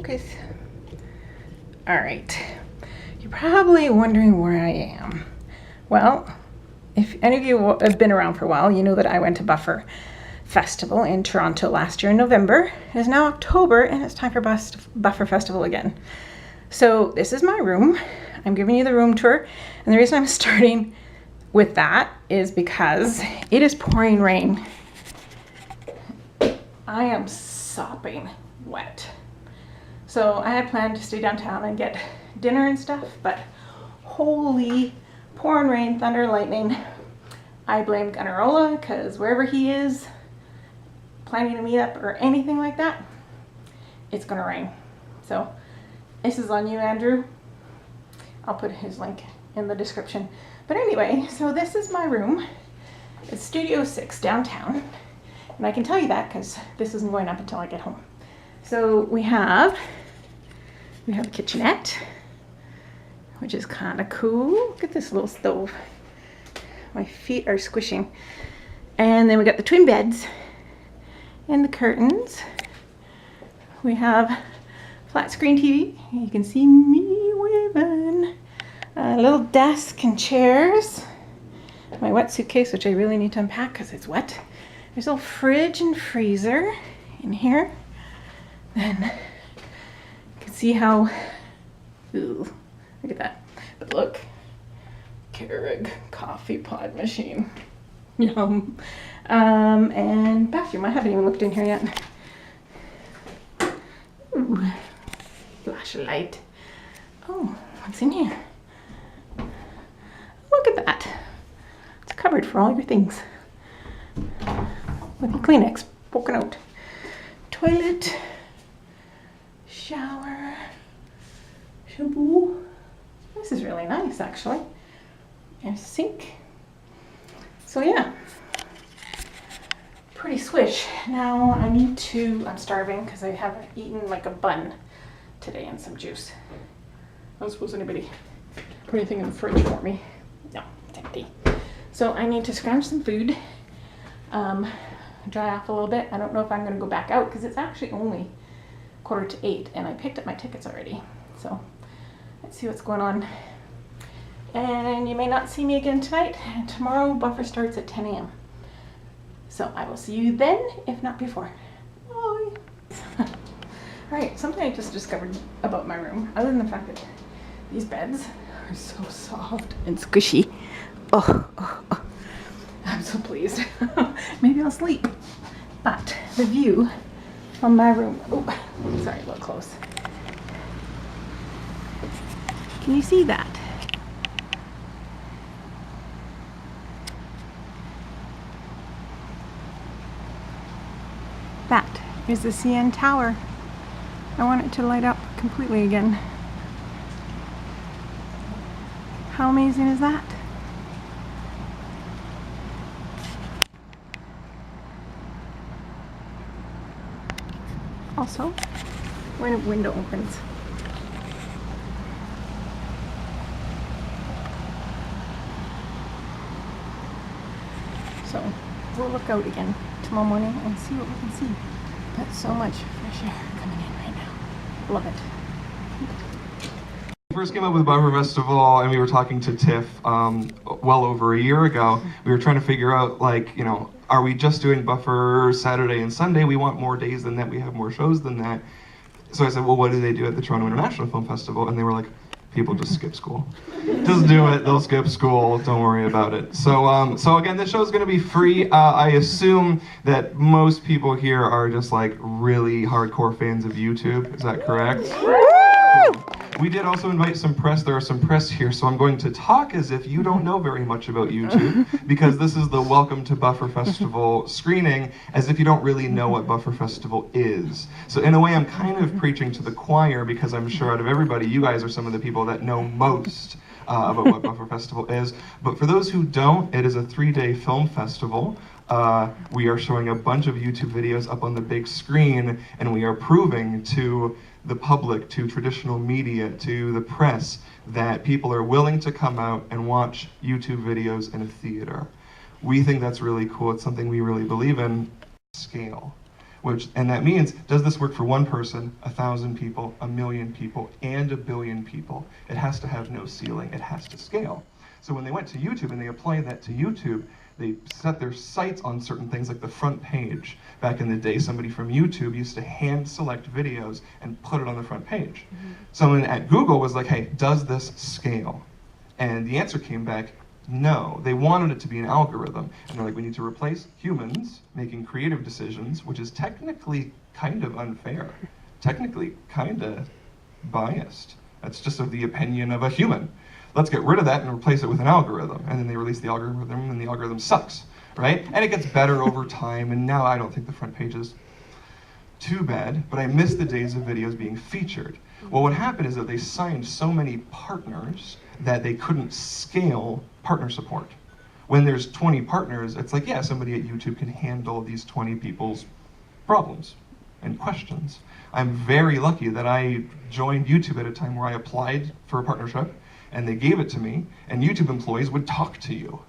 focus. All right. You're probably wondering where I am. Well, if any of you have been around for a while, you know that I went to Buffer Festival in Toronto last year in November. It is now October and it's time for Buffer Festival again. So this is my room. I'm giving you the room tour. And the reason I'm starting with that is because it is pouring rain. I am sopping wet. So I had planned to stay downtown and get dinner and stuff, but holy pouring rain, thunder, lightning. I blame Gunnarola because wherever he is planning to meet up or anything like that, it's gonna rain. So this is on you, Andrew. I'll put his link in the description. But anyway, so this is my room. It's Studio 6 downtown. And I can tell you that because this isn't going up until I get home. So we have a kitchenette, which is kind of cool. Look at this little stove. My feet are squishing. And then we got the twin beds and the curtains. We have flat screen TV. You can see me waving. A little desk and chairs. My wet suitcase, which I really need to unpack because it's wet. There's a little fridge and freezer in here. Then you can see how, ooh, look at that. But look, Keurig coffee pod machine. Yum. And bathroom, I haven't even looked in here yet. Ooh, flashlight. Oh, what's in here? Look at that. It's a cupboard for all your things. With your Kleenex poking out. Toilet, shower, shampoo. This is really nice, actually. And a sink. So yeah, pretty swish. Now I'm starving because I haven't eaten like a bun today and some juice. I don't suppose anybody put anything in the fridge for me. No, it's empty. So I need to scrounge some food. Dry off a little bit. I don't know if I'm going to go back out because it's actually only 7:45 and I picked up my tickets already. So let's see what's going on. And you may not see me again tonight. Tomorrow Buffer starts at 10 a.m. So I will see you then, if not before. Bye. Alright, something I just discovered about my room, other than the fact that these beds are so soft and squishy. Oh. I'm so pleased. Maybe I'll sleep. But the view from my room, oh, sorry, a little close. Can you see that? That is the CN Tower. I want it to light up completely again. How amazing is that? Also, when a window opens. So we'll look out again tomorrow morning and see what we can see. But so much fresh air coming in right now. Love it. We first came up with Buffer Festival and we were talking to Tiff well over a year ago. We were trying to figure out, like, you know, are we just doing Buffer Saturday and Sunday? We want more days than that. We have more shows than that. So I said, well, what do they do at the Toronto International Film Festival? And they were like, people just skip school. Just do it. They'll skip school. Don't worry about it. So, so again, this show is going to be free. I assume that most people here are just like really hardcore fans of YouTube. Is that correct? We did also invite some press. There are some press here, so I'm going to talk as if you don't know very much about YouTube, because this is the Welcome to Buffer Festival screening, as if you don't really know what Buffer Festival is. So in a way, I'm kind of preaching to the choir, because I'm sure out of everybody, you guys are some of the people that know most about what Buffer Festival is. But for those who don't, it is a 3-day film festival. We are showing a bunch of YouTube videos up on the big screen, and we are proving to the public, to traditional media, to the press, that people are willing to come out and watch YouTube videos in a theater. We think that's really cool. It's something we really believe in. Scale. And that means, does this work for one person, 1,000 people, 1,000,000 people, and 1,000,000,000 people? It has to have no ceiling. It has to scale. So when they went to YouTube and they applied that to YouTube, they set their sights on certain things like the front page. Back in the day, somebody from YouTube used to hand select videos and put it on the front page. Someone at Google was like, hey, does this scale? And the answer came back, no. They wanted it to be an algorithm. And they're like, we need to replace humans making creative decisions, which is technically kind of unfair, technically kind of biased. That's just of the opinion of a human. Let's get rid of that and replace it with an algorithm. And then they release the algorithm, and the algorithm sucks, right? And it gets better over time, and now I don't think the front page is too bad, but I miss the days of videos being featured. Well, what happened is that they signed so many partners that they couldn't scale partner support. When there's 20 partners, it's like, yeah, somebody at YouTube can handle these 20 people's problems and questions. I'm very lucky that I joined YouTube at a time where I applied for a partnership, and they gave it to me, and YouTube employees would talk to you.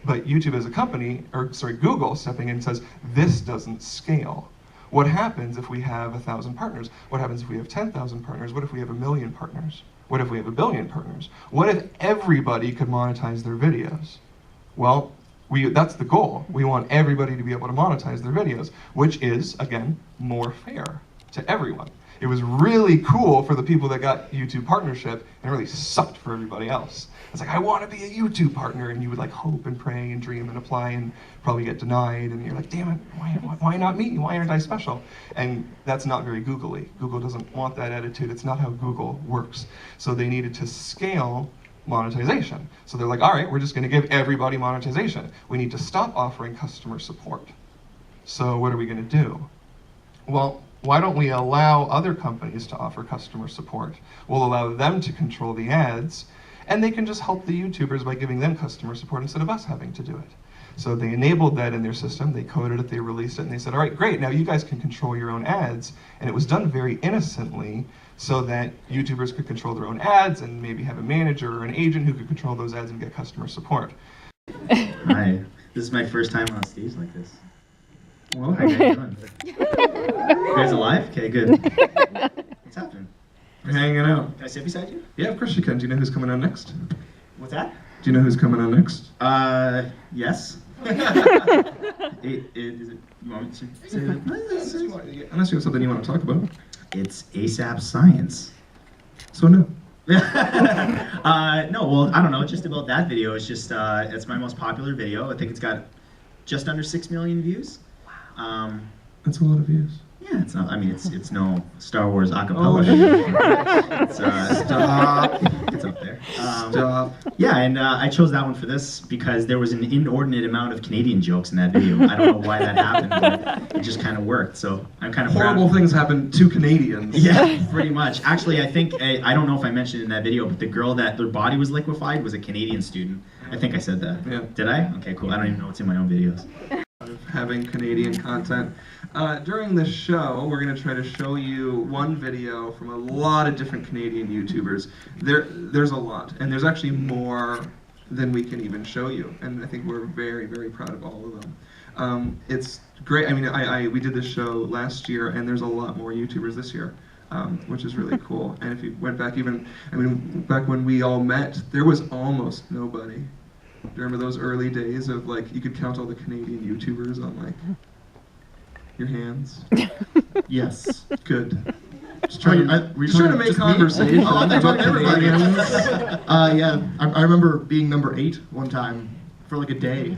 But YouTube as a company, Google stepping in says, this doesn't scale. What happens if we have 1,000 partners? What happens if we have 10,000 partners? What if we have 1,000,000 partners? What if we have 1,000,000,000 partners? What if everybody could monetize their videos? Well, that's the goal. We want everybody to be able to monetize their videos, which is, again, more fair to everyone. It was really cool for the people that got YouTube partnership, and it really sucked for everybody else. It's like, I want to be a YouTube partner, and you would like hope and pray and dream and apply and probably get denied, and you're like, damn it, why not me? Why aren't I special? And that's not very Googly. Google doesn't want that attitude. It's not how Google works. So they needed to scale monetization. So they're like, all right, we're just going to give everybody monetization. We need to stop offering customer support. So what are we going to do? Well, why don't we allow other companies to offer customer support? We'll allow them to control the ads, and they can just help the YouTubers by giving them customer support instead of us having to do it. So they enabled that in their system, they coded it, they released it, and they said, all right, great, now you guys can control your own ads. And it was done very innocently so that YouTubers could control their own ads and maybe have a manager or an agent who could control those ads and get customer support. Hi, this is my first time on stage like this. Well, how you guys doing? You guys alive? Okay, good. What's happening? We're hanging out. Can I sit beside you? Yeah, of course you can. Do you know who's coming on next? What's that? Do you know who's coming on next? Yes. Is it, you want me to say that? Unless you have something you want to talk about. It's ASAP Science. So no. No, well, I don't know, just about that video. It's just, it's my most popular video. I think it's got just under 6 million views. That's a lot of views. Yeah, it's not, I mean, it's no Star Wars acapella. Oh, it's, Stop. It's up there. Stop. Yeah, and I chose that one for this because there was an inordinate amount of Canadian jokes in that video. I don't know why that happened, but it just kind of worked. So I'm kind of horrible proud. Things happen to Canadians. Yeah, pretty much. Actually, I think, I don't know if I mentioned it in that video, but the girl that their body was liquefied was a Canadian student. I think I said that. Yeah. Did I? Okay, cool. I don't even know what's in my own videos. Having Canadian content. During this show, we're going to try to show you one video from a lot of different Canadian YouTubers. There's a lot, and there's actually more than we can even show you, and I think we're very, very proud of all of them. It's great. I mean, we did this show last year, and there's a lot more YouTubers this year, which is really cool. And if you went back back when we all met, there was almost nobody. Do you remember those early days of like, you could count all the Canadian YouTubers on like your hands? Yes. Good. Just Trying trying to make conversation. Oh, I thought everybody. Canadians. Yeah, I remember being number 8 one time for like a day.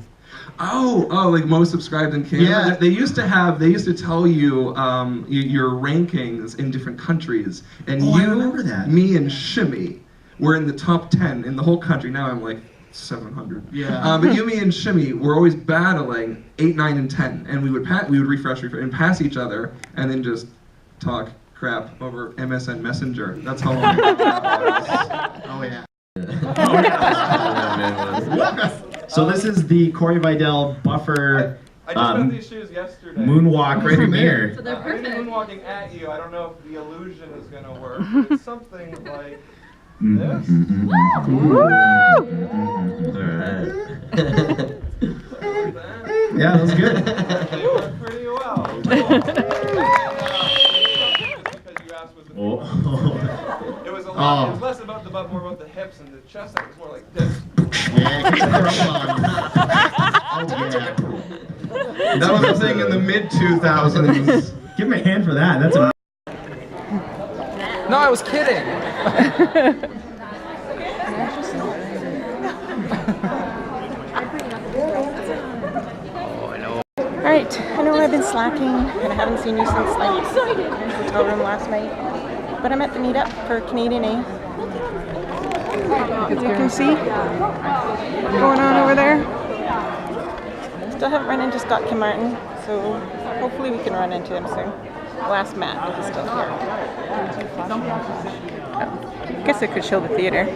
Oh, like most subscribed in Canada. Yeah. They used to tell you your rankings in different countries, and I remember that. Me and Shimmy were in the top 10 in the whole country. Now I'm like 700. Yeah. But you, me, and Shimmy were always battling 8, 9, and 10, and we would refresh and pass each other, and then just talk crap over MSN Messenger. That's how long that was. Oh yeah. So this is the Corey Vidal Buffer I just got these shoes yesterday. moonwalk premiere. So they're I'm perfect. moonwalking at you. I don't know if the illusion is gonna work. But it's something like this. Yeah, that was good. They work pretty well. and the chestnut was more like this. Yeah, get the first one. Oh, yeah. That was a thing in the mid-2000s. Give him a hand for that. That's a. No, I was kidding. Alright, I know I've been slacking and I haven't seen you since like the hotel room last night. But I'm at the meetup for Canadian A. As you can see, what's going on over there. Still haven't run into Scott Kim Martin, so hopefully we can run into him soon. I'll ask Matt if he's still here. Oh, I guess I could show the theater.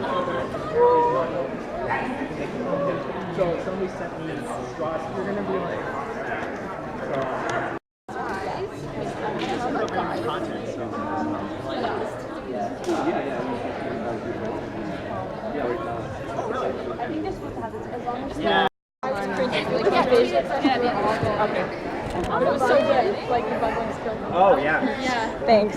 So somebody sent me, Ross, you're gonna be like. Yeah. It was so good. Like the bug ones killed me. Oh yeah. Yeah. Thanks.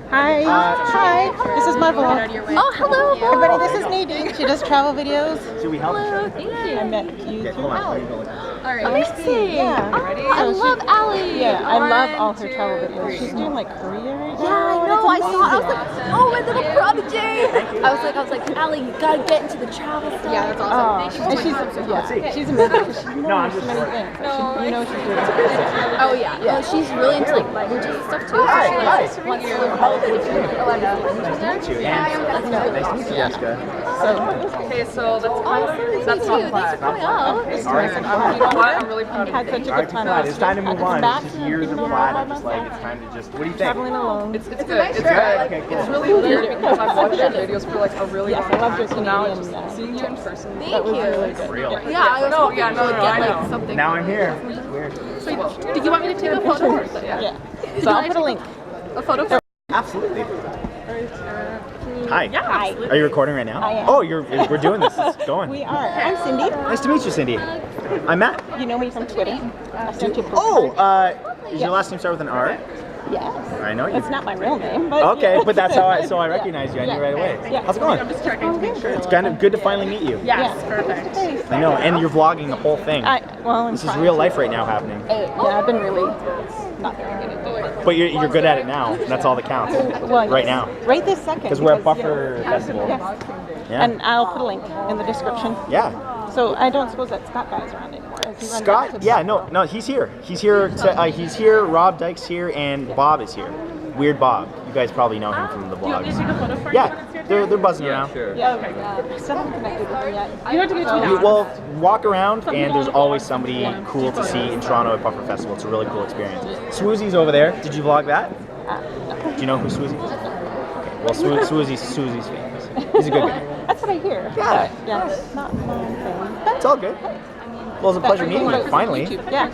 Hi. Hi. This is my vlog. Oh, hello. Everybody, this is Nadine. She does travel videos. Should we help? Hello. Thank you. I met you Okay, through hold on. Allie. All right. Amazing. Yeah. I love Allie. Yeah, I love all her 1, 2, travel videos. 3. She's doing like Korea right now. Yeah, I and know. I it's saw. I was like, oh, my little prodigy. I was like, Allie, you gotta get into the travel stuff. Yeah, that's awesome. Oh, and she's she's amazing because she knows so many things. Like, you know she's doing it. Oh yeah. Oh, she's really into like languages and stuff too. So she like wants to learn all the different languages. Nice to meet you, Jessica. Okay, so that's not flat. Coming up. You know what? I'm really proud of Had you. such a good time. It's time to move on. Back It's to just years of Kitchenette flat. by I'm just like, it's time to just. What do you think? traveling alone. It's good. It's good. Okay, cool. It's really weird because I've watched your videos for like a really Yes, long I loved your time. So now Canadian, just seeing you in person. Thank That was you. really good. Real. Yeah, I was hoping yeah, to no, get I like know. something. Now I'm here. It's weird. So, do you want me to take a photo? Yeah. So I'll put a link. A photo for Absolutely. Hi. Hi. Are you recording right now? I am. Oh, we're doing this. It's going. We are. I'm Cindy. Nice to meet you, Cindy. I'm Matt. You know me from Twitter. I sent you a Oh, postcard. is your last name start with an R? Yes. I know you. It's not my real name, but Okay, yeah. but that's how I recognize you. I knew right away. Yeah. How's it going? I'm just checking to make sure. It's kind of good to finally meet you. Yes, Yeah. perfect. I know, and you're vlogging the whole thing. I'm This is trying real to. life right now happening. Yeah, I've been really not very good at doing it. But you're good at it now. And that's all that counts. Well, Right yes. now. Right this second. Because we're at because, Buffer Festival. Yes. Yeah. And I'll put a link in the description. Yeah. So I don't suppose that Scott guy's around anymore. Is he running back to Scott, the- yeah, no, he's here. He's here. He's here. Rob Dyke's here, and Bob is here. Weird Bob. You guys probably know him from the Do you want me to vlogs. take a photo for you? Yeah, they're buzzing around. Yeah. I still haven't connected with her yet. You have to get to You, well, walk around, and there's always somebody cool to see in Toronto at Buffer Festival. It's a really cool experience. Swoozy's over there. Did you vlog that? Do you know who Swoozy is? Okay. Well, Swoozy's famous. He's a good guy. That's what I hear. Yeah. Yeah. It's not my thing. It's all good. Well, it's a pleasure meeting you, finally. Yeah.